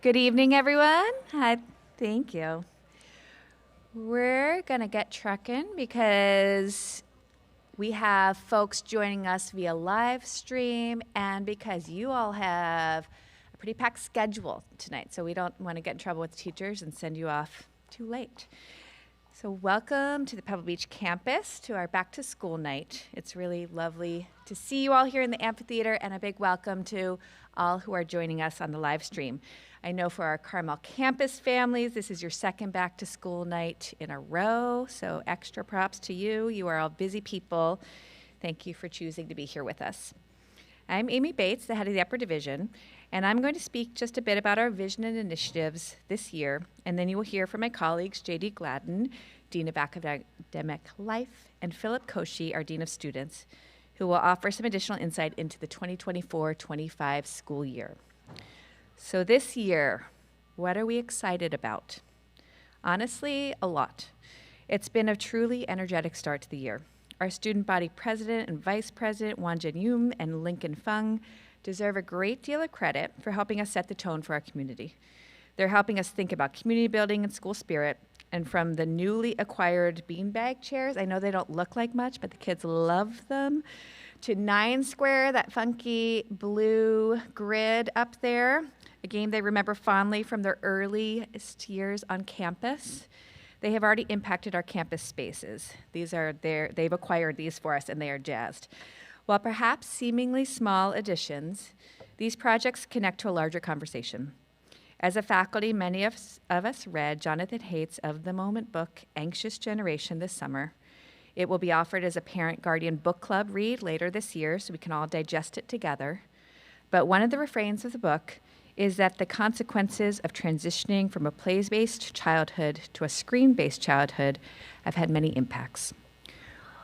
Good evening, everyone. Hi, thank you. We're going to get trucking because we have folks joining us via live stream and because you all have a pretty packed schedule tonight. So we don't want to get in trouble with teachers and send you off too late. So welcome to the Pebble Beach campus to our back to school night. It's really lovely to see you all here in the amphitheater, and a big welcome to all who are joining us on the live stream. I know for our Carmel campus families, this is your second back to school night in a row, so extra props to you. You are all busy people. Thank you for choosing to be here with us. I'm Amy Bates, the head of the Upper Division, and I'm going to speak just a bit about our vision and initiatives this year, and then you will hear from my colleagues, J.D. Gladden, Dean of Academic Life, and Philip Koshy, our Dean of Students, who will offer some additional insight into the 2024-25 school year. So this year, what are we excited about? Honestly, a lot. It's been a truly energetic start to the year. Our student body president and vice president, Wandke Amphitheater and Lincoln Fung, deserve a great deal of credit for helping us set the tone for our community. They're helping us think about community building and school spirit, and from the newly acquired beanbag chairs, I know they don't look like much, but the kids love them, to 9 Square, that funky blue grid up there, a game they remember fondly from their earliest years on campus. They have already impacted our campus spaces. They've acquired these for us, and they are jazzed. While perhaps seemingly small additions, these projects connect to a larger conversation. As a faculty, many of us read Jonathan Haidt's Of the Moment book, Anxious Generation, this summer. It will be offered as a parent-guardian book club read later this year, so we can all digest it together. But one of the refrains of the book is that the consequences of transitioning from a plays-based childhood to a screen-based childhood have had many impacts.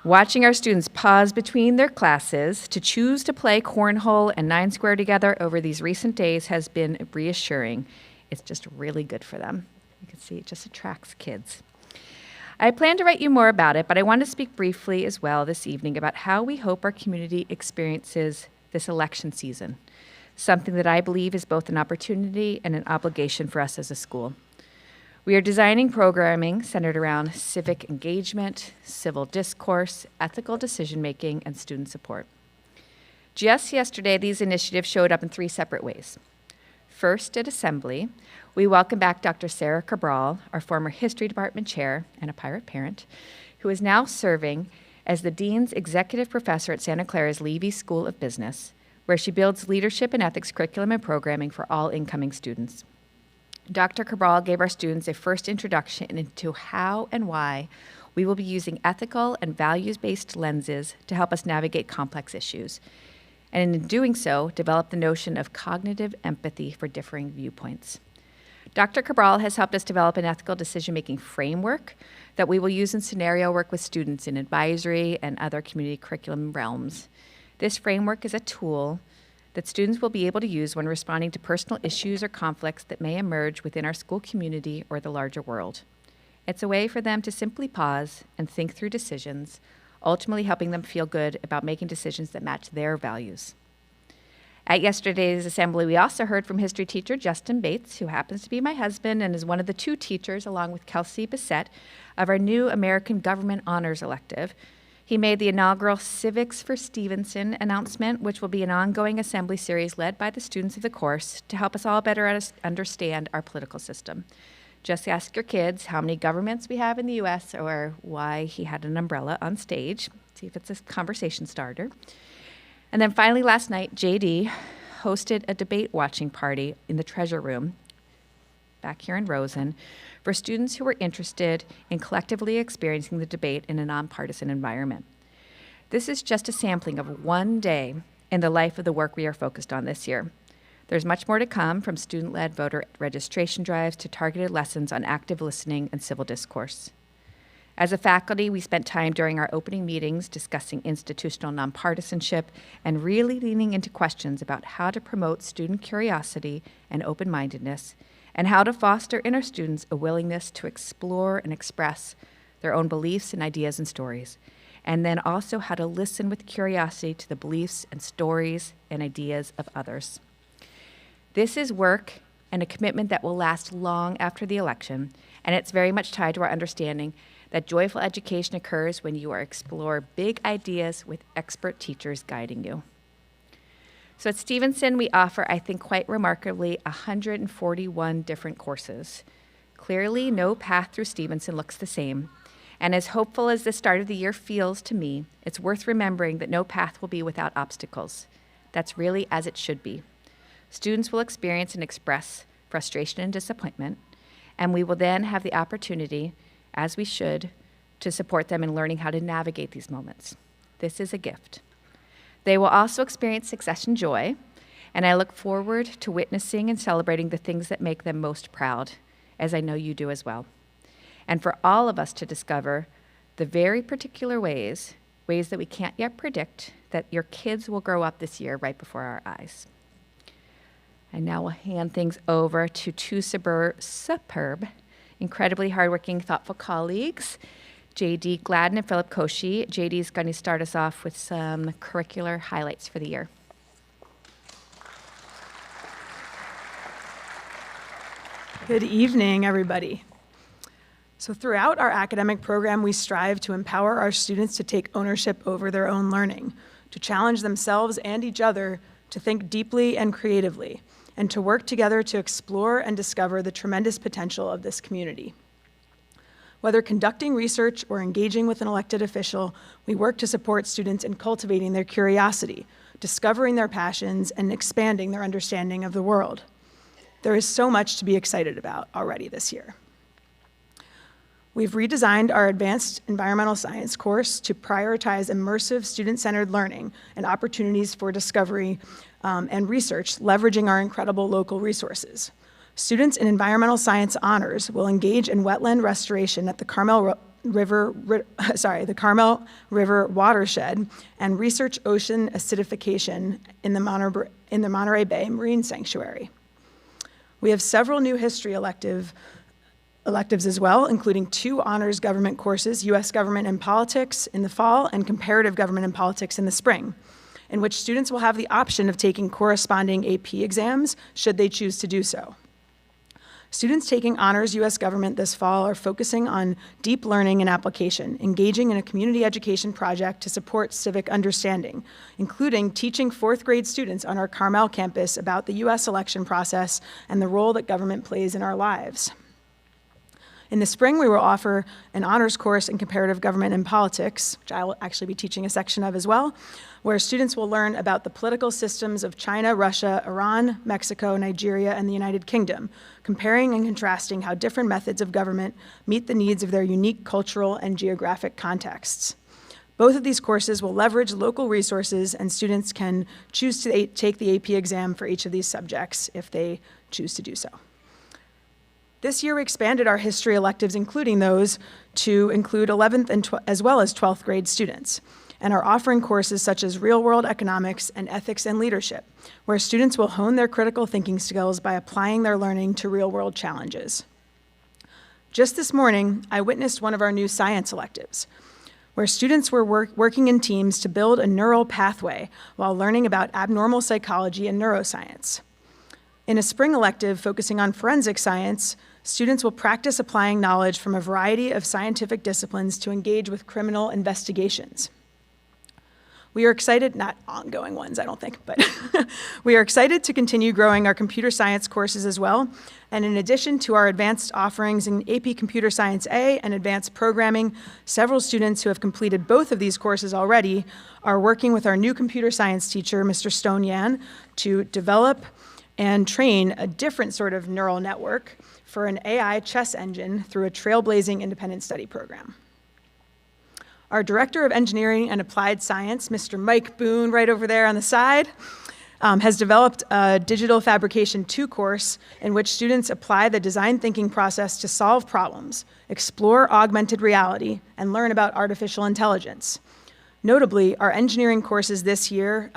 Watching our students pause between their classes to choose to play cornhole and 9 Square together over these recent days has been reassuring. It's just really good for them. You can see it just attracts kids. I plan to write you more about it, but I want to speak briefly as well this evening about how we hope our community experiences this election season, something that I believe is both an opportunity and an obligation for us as a school. We are designing programming centered around civic engagement, civil discourse, ethical decision-making, and student support. Just yesterday, these initiatives showed up in 3 separate ways. First, at Assembly, we welcome back Dr. Sarah Cabral, our former History Department chair and a pirate parent, who is now serving as the Dean's Executive Professor at Santa Clara's Levy School of Business, where she builds leadership and ethics curriculum and programming for all incoming students. Dr. Cabral gave our students a first introduction into how and why we will be using ethical and values-based lenses to help us navigate complex issues, and in doing so, develop the notion of cognitive empathy for differing viewpoints. Dr. Cabral has helped us develop an ethical decision-making framework that we will use in scenario work with students in advisory and other community curriculum realms. This framework is a tool that students will be able to use when responding to personal issues or conflicts that may emerge within our school community or the larger world. It's a way for them to simply pause and think through decisions, ultimately helping them feel good about making decisions that match their values. At yesterday's assembly, we also heard from history teacher Justin Bates, who happens to be my husband and is one of the 2 teachers, along with Kelsey Bissett, of our new American Government Honors elective. He made the inaugural Civics for Stevenson announcement, which will be an ongoing assembly series led by the students of the course to help us all better understand our political system. Just ask your kids how many governments we have in the U.S. or why he had an umbrella on stage. See if it's a conversation starter. And then finally last night, JD hosted a debate watching party in the treasure room back here in Rosen for students who were interested in collectively experiencing the debate in a nonpartisan environment. This is just a sampling of one day in the life of the work we are focused on this year. There's much more to come, from student-led voter registration drives to targeted lessons on active listening and civil discourse. As a faculty, we spent time during our opening meetings discussing institutional nonpartisanship and really leaning into questions about how to promote student curiosity and open-mindedness, and how to foster in our students a willingness to explore and express their own beliefs and ideas and stories, and then also how to listen with curiosity to the beliefs and stories and ideas of others. This is work and a commitment that will last long after the election, and it's very much tied to our understanding that joyful education occurs when you explore big ideas with expert teachers guiding you. So at Stevenson, we offer, I think quite remarkably, 141 different courses. Clearly, no path through Stevenson looks the same. And as hopeful as the start of the year feels to me, it's worth remembering that no path will be without obstacles. That's really as it should be. Students will experience and express frustration and disappointment, and we will then have the opportunity, as we should, to support them in learning how to navigate these moments. This is a gift. They will also experience success and joy, and I look forward to witnessing and celebrating the things that make them most proud, as I know you do as well. And for all of us to discover the very particular ways that we can't yet predict, that your kids will grow up this year right before our eyes. I now will hand things over to two superb, incredibly hardworking, thoughtful colleagues, JD Gladden and Philip Koshy. JD is going to start us off with some curricular highlights for the year. Good evening, everybody. So throughout our academic program, we strive to empower our students to take ownership over their own learning, to challenge themselves and each other to think deeply and creatively, and to work together to explore and discover the tremendous potential of this community. Whether conducting research or engaging with an elected official, we work to support students in cultivating their curiosity, discovering their passions, and expanding their understanding of the world. There is so much to be excited about already this year. We've redesigned our advanced environmental science course to prioritize immersive student-centered learning and opportunities for discovery and research, leveraging our incredible local resources. Students in environmental science honors will engage in wetland restoration at the Carmel River watershed and research ocean acidification in the Monterey Bay Marine Sanctuary. We have several new history electives as well, including 2 honors government courses, U.S. Government and Politics in the fall and Comparative Government and Politics in the spring, in which students will have the option of taking corresponding AP exams should they choose to do so. Students taking honors U.S. Government this fall are focusing on deep learning and application, engaging in a community education project to support civic understanding, including teaching 4th grade students on our Carmel campus about the U.S. election process and the role that government plays in our lives. In the spring, we will offer an honors course in comparative government and politics, which I will actually be teaching a section of as well, where students will learn about the political systems of China, Russia, Iran, Mexico, Nigeria, and the United Kingdom, comparing and contrasting how different methods of government meet the needs of their unique cultural and geographic contexts. Both of these courses will leverage local resources, and students can choose to take the AP exam for each of these subjects if they choose to do so. This year, we expanded our history electives, including those to include 11th and as well as 12th grade students, and are offering courses such as real-world economics and ethics and leadership, where students will hone their critical thinking skills by applying their learning to real-world challenges. Just this morning, I witnessed one of our new science electives, where students were working in teams to build a neural pathway while learning about abnormal psychology and neuroscience. In a spring elective focusing on forensic science, students will practice applying knowledge from a variety of scientific disciplines to engage with criminal investigations. We are excited, not ongoing ones, I don't think, but we are excited to continue growing our computer science courses as well. And in addition to our advanced offerings in AP Computer Science A and advanced programming, several students who have completed both of these courses already are working with our new computer science teacher, Mr. Stone Yan, to develop and train a different sort of neural network for an AI chess engine through a trailblazing independent study program. Our Director of Engineering and Applied Science, Mr. Mike Boone, right over there on the side, has developed a Digital Fabrication 2 course in which students apply the design thinking process to solve problems, explore augmented reality, and learn about artificial intelligence. Notably, our engineering courses this year,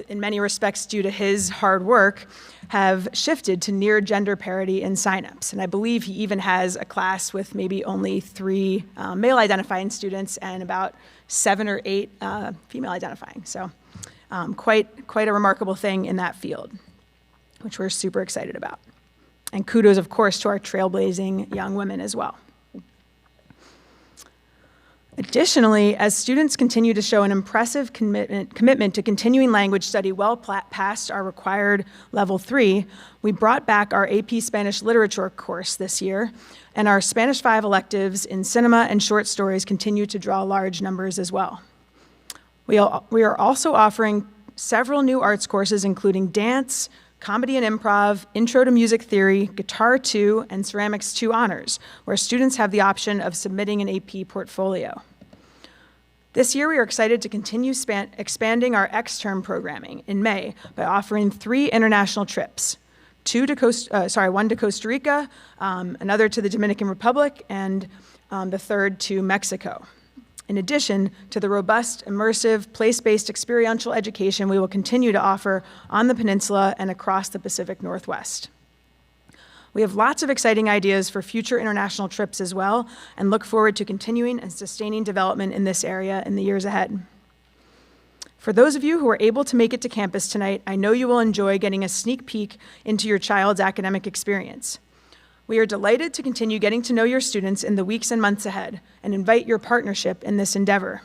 in many respects due to his hard work, have shifted to near gender parity in signups. And I believe he even has a class with maybe only 3 male-identifying students and about 7 or 8 female-identifying. So quite a remarkable thing in that field. which we're super excited about. And kudos, of course, to our trailblazing young women as well. Additionally, as students continue to show an impressive commitment to continuing language study well past our required level 3, we brought back our AP Spanish Literature course this year, and our Spanish 5 electives in cinema and short stories continue to draw large numbers as well. We are also offering several new arts courses, including dance, comedy and improv, intro to music theory, guitar 2, and ceramics 2 honors, where students have the option of submitting an AP portfolio. This year, we are excited to continue expanding our extern programming in May by offering 3 international trips, one to Costa Rica, another to the Dominican Republic, and the third to Mexico. In addition to the robust, immersive, place-based experiential education we will continue to offer on the peninsula and across the Pacific Northwest. We have lots of exciting ideas for future international trips as well, and look forward to continuing and sustaining development in this area in the years ahead. For those of you who are able to make it to campus tonight, I know you will enjoy getting a sneak peek into your child's academic experience. We are delighted to continue getting to know your students in the weeks and months ahead and invite your partnership in this endeavor.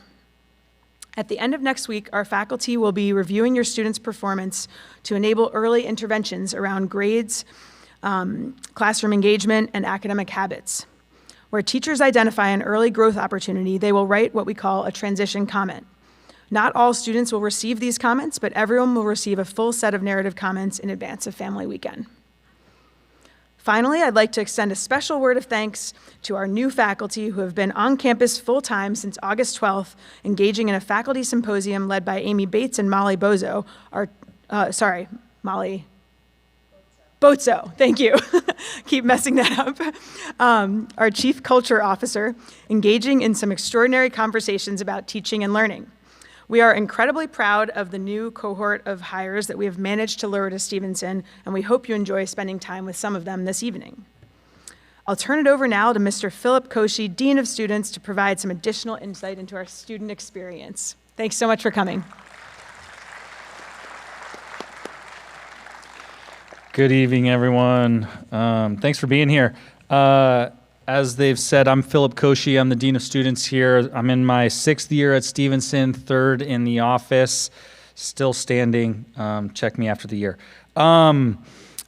At the end of next week, our faculty will be reviewing your students' performance to enable early interventions around grades, classroom engagement, and academic habits. Where teachers identify an early growth opportunity, they will write what we call a transition comment. Not all students will receive these comments, but everyone will receive a full set of narrative comments in advance of Family Weekend. Finally, I'd like to extend a special word of thanks to our new faculty who have been on campus full-time since August 12th, engaging in a faculty symposium led by Amy Bates and Molly Bozo, Molly Bozo, thank you. Keep messing that up. Our Chief Culture Officer, engaging in some extraordinary conversations about teaching and learning. We are incredibly proud of the new cohort of hires that we have managed to lure to Stevenson, and we hope you enjoy spending time with some of them this evening. I'll turn it over now to Mr. Philip Koshy, Dean of Students, to provide some additional insight into our student experience. Thanks so much for coming. Good evening, everyone. Thanks for being here. As they've said, I'm Philip Koshy. I'm the Dean of Students here. I'm in my 6th year at Stevenson, 3rd in the office, still standing. Check me after the year. I'm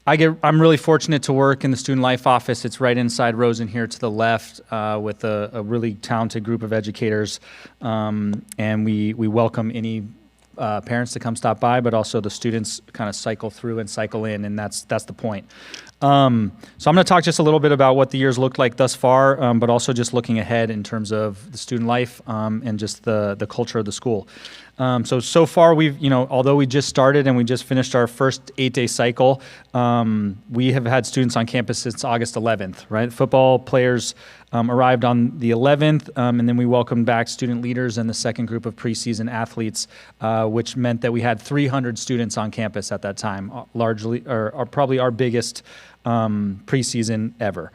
really fortunate to work in the Student Life office. It's right inside Rosen here to the left with a really talented group of educators. And we welcome any parents to come stop by, but also the students kind of cycle through and cycle in, and that's the point. So I'm going to talk just a little bit about what the year's looked like thus far, but also just looking ahead in terms of the student life and just the culture of the school. So far we've, although we just started and we just finished our first 8-day cycle, we have had students on campus since August 11th, right? Football players arrived on the 11th, and then we welcomed back student leaders and the second group of preseason athletes, which meant that we had 300 students on campus at that time, largely, or probably our biggest preseason ever.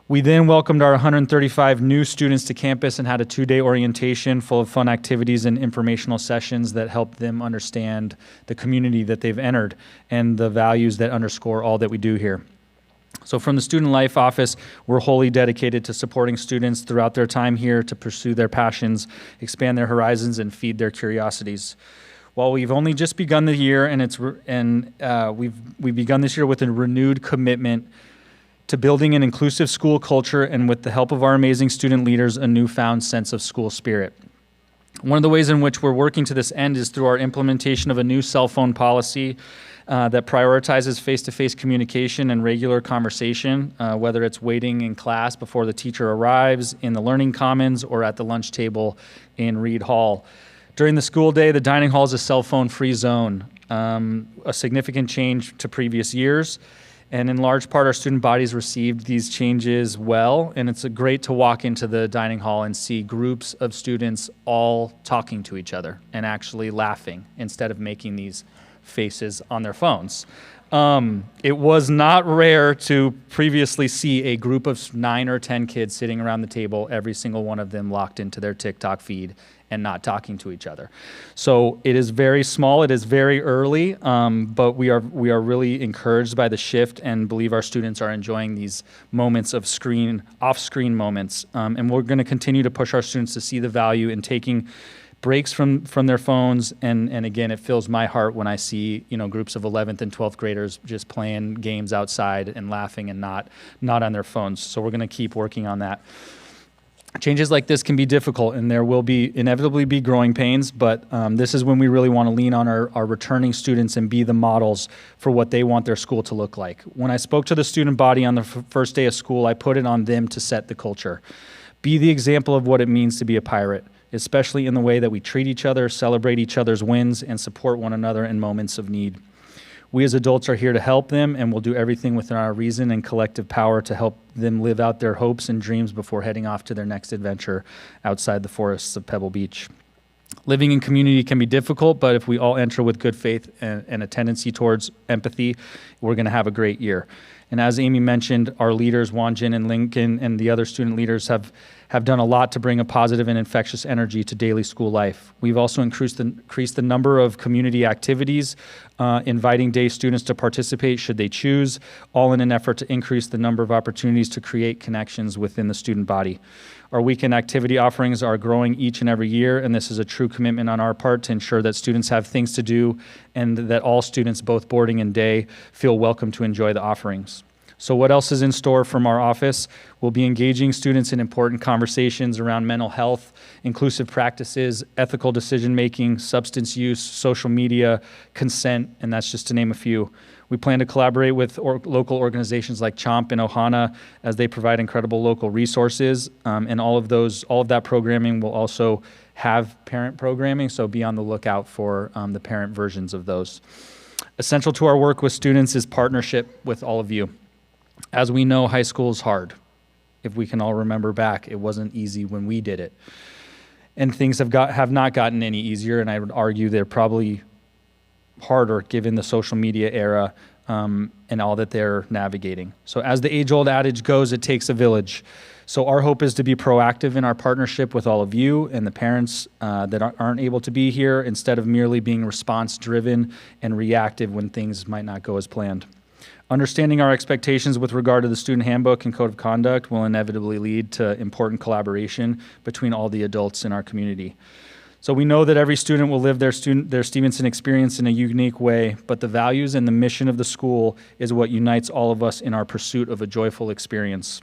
We then welcomed our 135 new students to campus and had a 2-day orientation full of fun activities and informational sessions that helped them understand the community that they've entered and the values that underscore all that we do here. So from the Student Life Office, we're wholly dedicated to supporting students throughout their time here to pursue their passions, expand their horizons, and feed their curiosities. While we've only just begun the year, we've begun this year with a renewed commitment to building an inclusive school culture, and with the help of our amazing student leaders, a newfound sense of school spirit. One of the ways in which we're working to this end is through our implementation of a new cell phone policy that prioritizes face-to-face communication and regular conversation, whether it's waiting in class before the teacher arrives, in the learning commons, or at the lunch table in Reed Hall. During the school day, the dining hall is a cell phone-free zone, a significant change to previous years. And in large part, our student bodies received these changes well, and it's great to walk into the dining hall and see groups of students all talking to each other and actually laughing instead of making these faces on their phones. It was not rare to previously see a group of 9 or 10 kids sitting around the table, every single one of them locked into their TikTok feed and not talking to each other. So it is very small, it is very early, but we are really encouraged by the shift and believe our students are enjoying these moments of off-screen moments. And we're gonna continue to push our students to see the value in taking breaks from their phones, and again, it fills my heart when I see, groups of 11th and 12th graders just playing games outside and laughing and not on their phones. So we're gonna keep working on that. Changes like this can be difficult, and there will inevitably be growing pains, but this is when we really want to lean on our returning students and be the models for what they want their school to look like. When I spoke to the student body on the first day of school, I put it on them to set the culture. Be the example of what it means to be a pirate, especially in the way that we treat each other, celebrate each other's wins, and support one another in moments of need. We as adults are here to help them, and we'll do everything within our reason and collective power to help them live out their hopes and dreams before heading off to their next adventure outside the forests of Pebble Beach. Living in community can be difficult, but if we all enter with good faith and a tendency towards empathy, we're going to have a great year. And as Amy mentioned, our leaders, Wanjin and Lincoln, and the other student leaders have done a lot to bring a positive and infectious energy to daily school life. We've also increased the number of community activities, inviting day students to participate should they choose, all in an effort to increase the number of opportunities to create connections within the student body. Our weekend activity offerings are growing each and every year, and this is a true commitment on our part to ensure that students have things to do and that all students, both boarding and day, feel welcome to enjoy the offerings. So what else is in store from our office? We'll be engaging students in important conversations around mental health, inclusive practices, ethical decision-making, substance use, social media, consent, and that's just to name a few. We plan to collaborate with local organizations like CHOMP and Ohana as they provide incredible local resources, and all of that programming will also have parent programming, so be on the lookout for the parent versions of those. Essential to our work with students is partnership with all of you. As we know, high school is hard. If we can all remember back, it wasn't easy when we did it. And things have not gotten any easier, and I would argue they're probably harder given the social media era and all that they're navigating. So as the age-old adage goes, it takes a village. So our hope is to be proactive in our partnership with all of you and the parents that aren't able to be here, instead of merely being response-driven and reactive when things might not go as planned. Understanding our expectations with regard to the student handbook and code of conduct will inevitably lead to important collaboration between all the adults in our community. So we know that every student will live their Stevenson experience in a unique way, but the values and the mission of the school is what unites all of us in our pursuit of a joyful experience.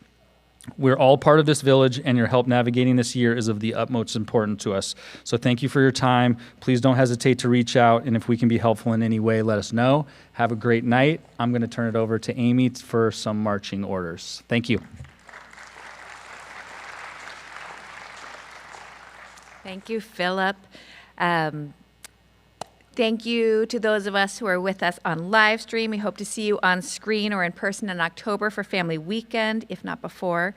We're all part of this village, and your help navigating this year is of the utmost importance to us. So thank you for your time. Please don't hesitate to reach out, and if we can be helpful in any way, let us know. Have a great night. I'm going to turn it over to Amy for some marching orders. Thank you. Thank you, Philip. Thank you to those of us who are with us on live stream. We hope to see you on screen or in person in October for Family Weekend, if not before.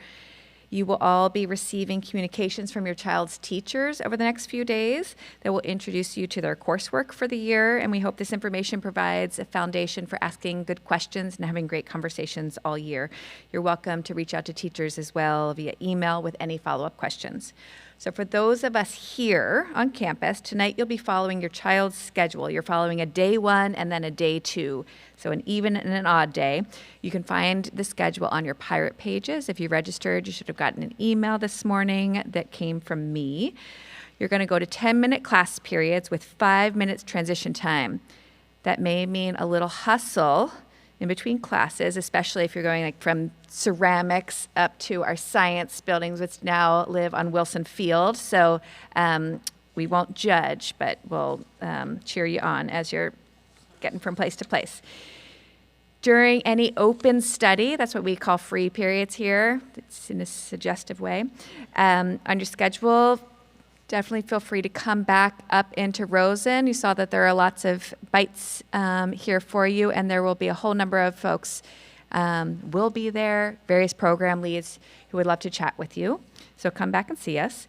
You will all be receiving communications from your child's teachers over the next few days that will introduce you to their coursework for the year, and we hope this information provides a foundation for asking good questions and having great conversations all year. You're welcome to reach out to teachers as well via email with any follow-up questions. So for those of us here on campus, tonight you'll be following your child's schedule. You're following a day 1 and then a day 2, so an even and an odd day. You can find the schedule on your Pirate pages. If you registered, you should have gotten an email this morning that came from me. You're going to go to 10-minute class periods with 5 minutes transition time. That may mean a little hustle in between classes, especially if you're going like from ceramics up to our science buildings, which now live on Wilson Field. So we won't judge, but we'll cheer you on as you're getting from place to place. During any open study, that's what we call free periods here. It's in a suggestive way. On your schedule, definitely feel free to come back up into Rosen. You saw that there are lots of bites here for you, and there will be a whole number of folks will be there, various program leads who would love to chat with you. So come back and see us.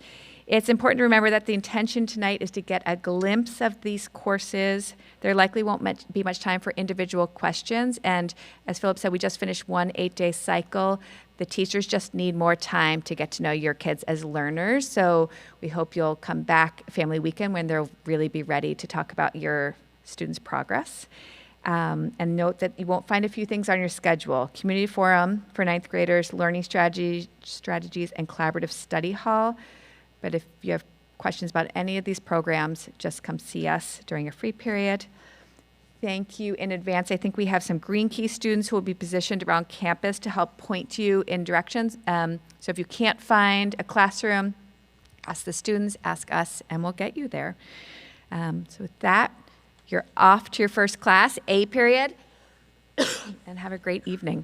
It's important to remember that the intention tonight is to get a glimpse of these courses. There likely won't be much time for individual questions. And as Philip said, we just finished one 8-day cycle. The teachers just need more time to get to know your kids as learners. So we hope you'll come back family weekend when they'll really be ready to talk about your students' progress. And note that you won't find a few things on your schedule. Community forum for ninth graders, learning strategies, and collaborative study hall. But if you have questions about any of these programs, just come see us during a free period. Thank you in advance. I think we have some Green Key students who will be positioned around campus to help point you in directions. So if you can't find a classroom, ask the students, ask us, and we'll get you there. So with that, you're off to your first class, A period, and have a great evening.